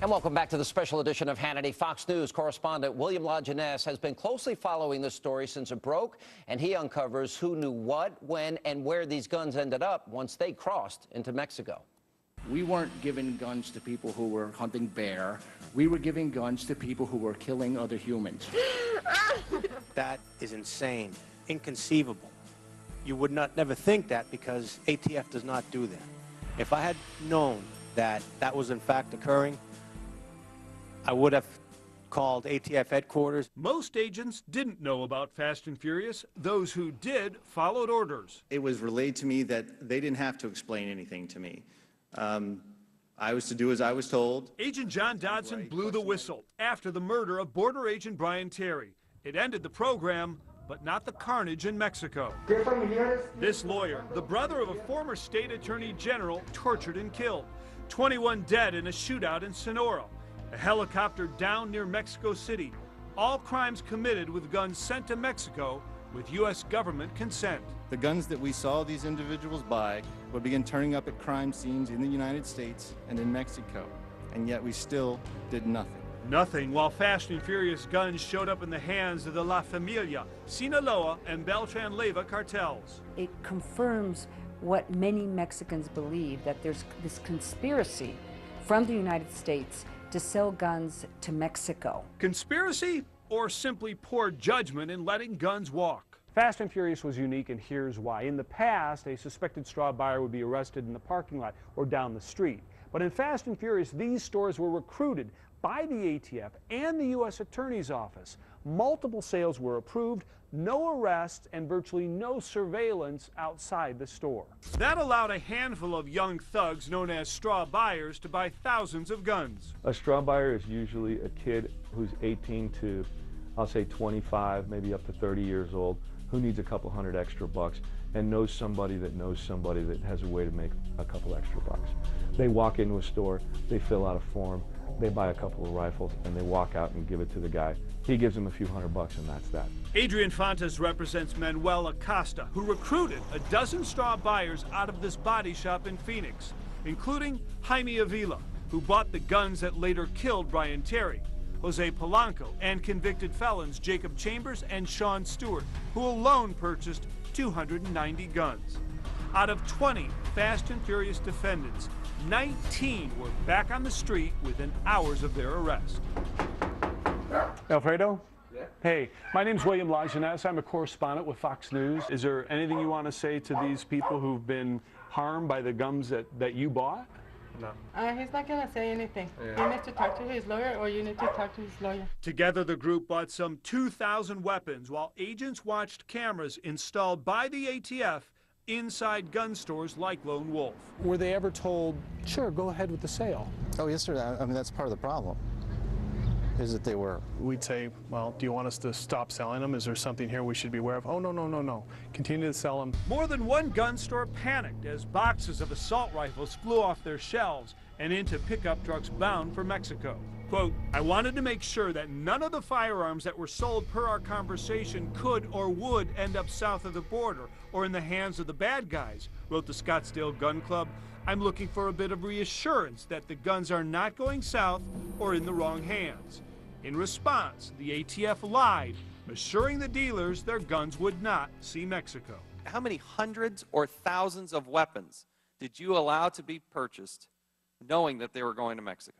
And welcome back to the special edition of Hannity. Fox News correspondent William LaJeunesse has been closely following this story since it broke, and he uncovers who knew what, when, and where these guns ended up once they crossed into Mexico. We weren't giving guns to people who were hunting bear. We were giving guns to people who were killing other humans. That is insane, inconceivable. You would never think that because ATF does not do that. If I had known that that was in fact occurring, I would have called ATF headquarters. Most agents didn't know about Fast and Furious. Those who did followed orders. It was relayed to me that they didn't have to explain anything to me. I was to do as I was told. Agent John Dodson blew the whistle after the murder of Border Agent Brian Terry. It ended the program, but not the carnage in Mexico. This lawyer, the brother of a former state attorney general, tortured and killed. 21 dead in a shootout in Sonora. A helicopter down near Mexico City. All crimes committed with guns sent to Mexico with U.S. government consent. The guns that we saw these individuals buy would begin turning up at crime scenes in the United States and in Mexico, and yet we still did nothing. Nothing while Fast and Furious guns showed up in the hands of the La Familia, Sinaloa, and Beltran-Leyva cartels. It confirms what many Mexicans believe, that there's this conspiracy from the United States to sell guns to Mexico. Conspiracy or simply poor judgment in letting guns walk? Fast and Furious was unique, and here's why. In the past, a suspected straw buyer would be arrested in the parking lot or down the street. But in Fast and Furious, these stores were recruited by the ATF and the U.S. Attorney's Office. Multiple sales were approved, no arrests, and virtually no surveillance outside the store. That allowed a handful of young thugs known as straw buyers to buy thousands of guns. A straw buyer is usually a kid who's 18 to, I'll say 25, maybe up to 30 years old, who needs a couple hundred extra bucks and knows somebody that has a way to make a couple extra bucks. They walk into a store, they fill out a form, they buy a couple of rifles, and they walk out and give it to the guy. He gives them a few $100 and that's that. Adrian Fontes represents Manuel Acosta, who recruited a dozen straw buyers out of this body shop in Phoenix, including Jaime Avila, who bought the guns that later killed Brian Terry, Jose Polanco, and convicted felons Jacob Chambers and Sean Stewart, who alone purchased 290 guns. Out of 20 Fast and Furious defendants, 19 were back on the street within hours of their arrest. Alfredo? Yeah. Hey, my name's William LaJeunesse. I'm a correspondent with Fox News. Is there anything you want to say to these people who've been harmed by the guns that you bought? No. He's not going to say anything. Yeah. He needs to talk to his lawyer, or you need to talk to his lawyer. Together, the group bought some 2,000 weapons while agents watched cameras installed by the ATF inside gun stores like Lone Wolf. Were they ever told, sure, go ahead with the sale? Oh, yes, sir. I mean, that's part of the problem, is that they were. We'd say, well, do you want us to stop selling them? Is there something here we should be aware of? Oh, no, no, no, no. Continue to sell them. More than one gun store panicked as boxes of assault rifles flew off their shelves and into pickup trucks bound for Mexico. Quote, I wanted to make sure that none of the firearms that were sold per our conversation could or would end up south of the border or in the hands of the bad guys, wrote the Scottsdale Gun Club. I'm looking for a bit of reassurance that the guns are not going south or in the wrong hands. In response, the ATF lied, assuring the dealers their guns would not see Mexico. How many hundreds or thousands of weapons did you allow to be purchased knowing that they were going to Mexico?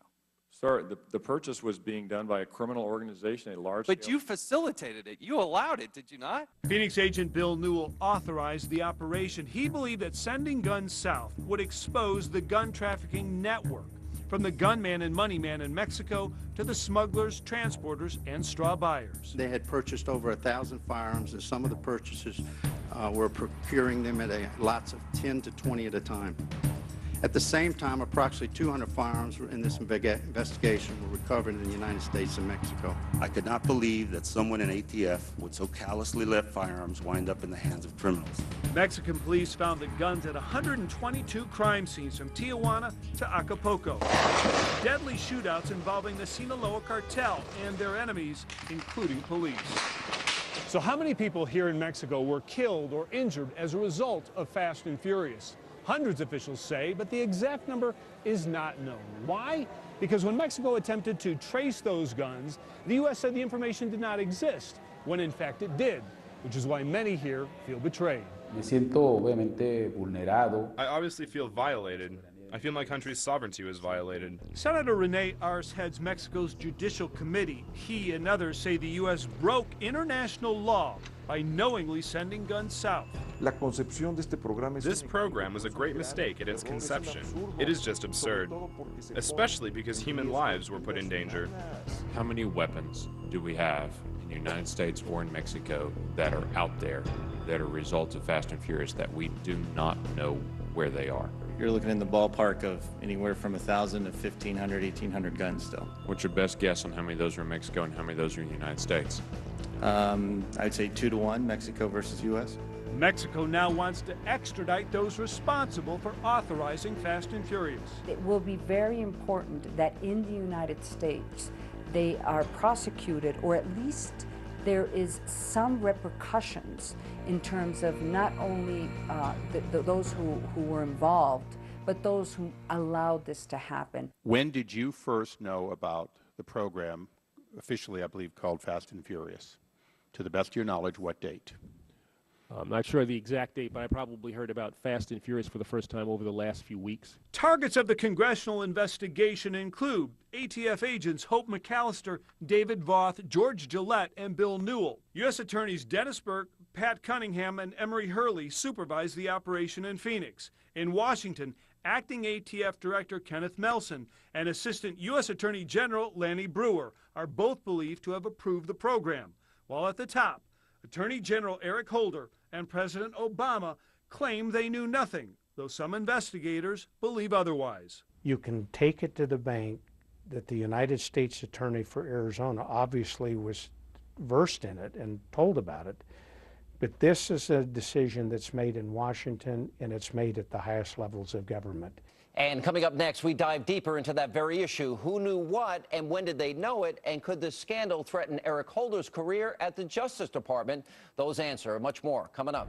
Sir, the purchase was being done by a criminal organization, a large But you facilitated it. You allowed it, did you not? Phoenix agent Bill Newell authorized the operation. He believed that sending guns south would expose the gun trafficking network, from the gunman and moneyman in Mexico to the smugglers, transporters, and straw buyers. They had purchased over 1,000 firearms, and some of the purchasers were procuring them at lots of 10 to 20 at a time. At the same time, approximately 200 firearms in this investigation were recovered in the United States and Mexico. I could not believe that someone in ATF would so callously let firearms wind up in the hands of criminals. Mexican police found the guns at 122 crime scenes from Tijuana to Acapulco. Deadly shootouts involving the Sinaloa cartel and their enemies, including police. So how many people here in Mexico were killed or injured as a result of Fast and Furious? Hundreds, officials say, but the exact number is not known. Why? Because when Mexico attempted to trace those guns, the U.S. said the information did not exist, when in fact it did, which is why many here feel betrayed. Me siento obviamente vulnerado. I obviously feel violated. I feel my country's sovereignty was violated. Senator Rene Arce heads Mexico's Judicial Committee. He and others say the U.S. broke international law by knowingly sending guns south. This program was a great mistake at its conception. It is just absurd, especially because human lives were put in danger. How many weapons do we have in the United States or in Mexico that are out there that are results of Fast and Furious that we do not know where they are? You're looking in the ballpark of anywhere from 1,000 to 1,500, 1,800 guns still. What's your best guess on how many of those are in Mexico and how many of those are in the United States? I'd say 2 to 1, Mexico versus U.S. Mexico now wants to extradite those responsible for authorizing Fast and Furious. It will be very important that in the United States they are prosecuted, or at least there is some repercussions in terms of not only those who were involved, but those who allowed this to happen. When did you first know about the program, officially I believe called Fast and Furious? To the best of your knowledge, what date? I'm not sure the exact date, but I probably heard about Fast and Furious for the first time over the last few weeks. Targets of the congressional investigation include ATF agents Hope McAllister, David Voth, George Gillette, and Bill Newell. U.S. Attorneys Dennis Burke, Pat Cunningham, and Emery Hurley supervised the operation in Phoenix. In Washington, Acting ATF Director Kenneth Melson and Assistant U.S. Attorney General Lanny Brewer are both believed to have approved the program, while at the top, Attorney General Eric Holder and President Obama claim they knew nothing, though some investigators believe otherwise. You can take it to the bank that the United States Attorney for Arizona obviously was versed in it and told about it, but this is a decision that's made in Washington, and it's made at the highest levels of government. And coming up next, we dive deeper into that very issue. Who knew what and when did they know it? And could this scandal threaten Eric Holder's career at the Justice Department? Those answer, much more coming up.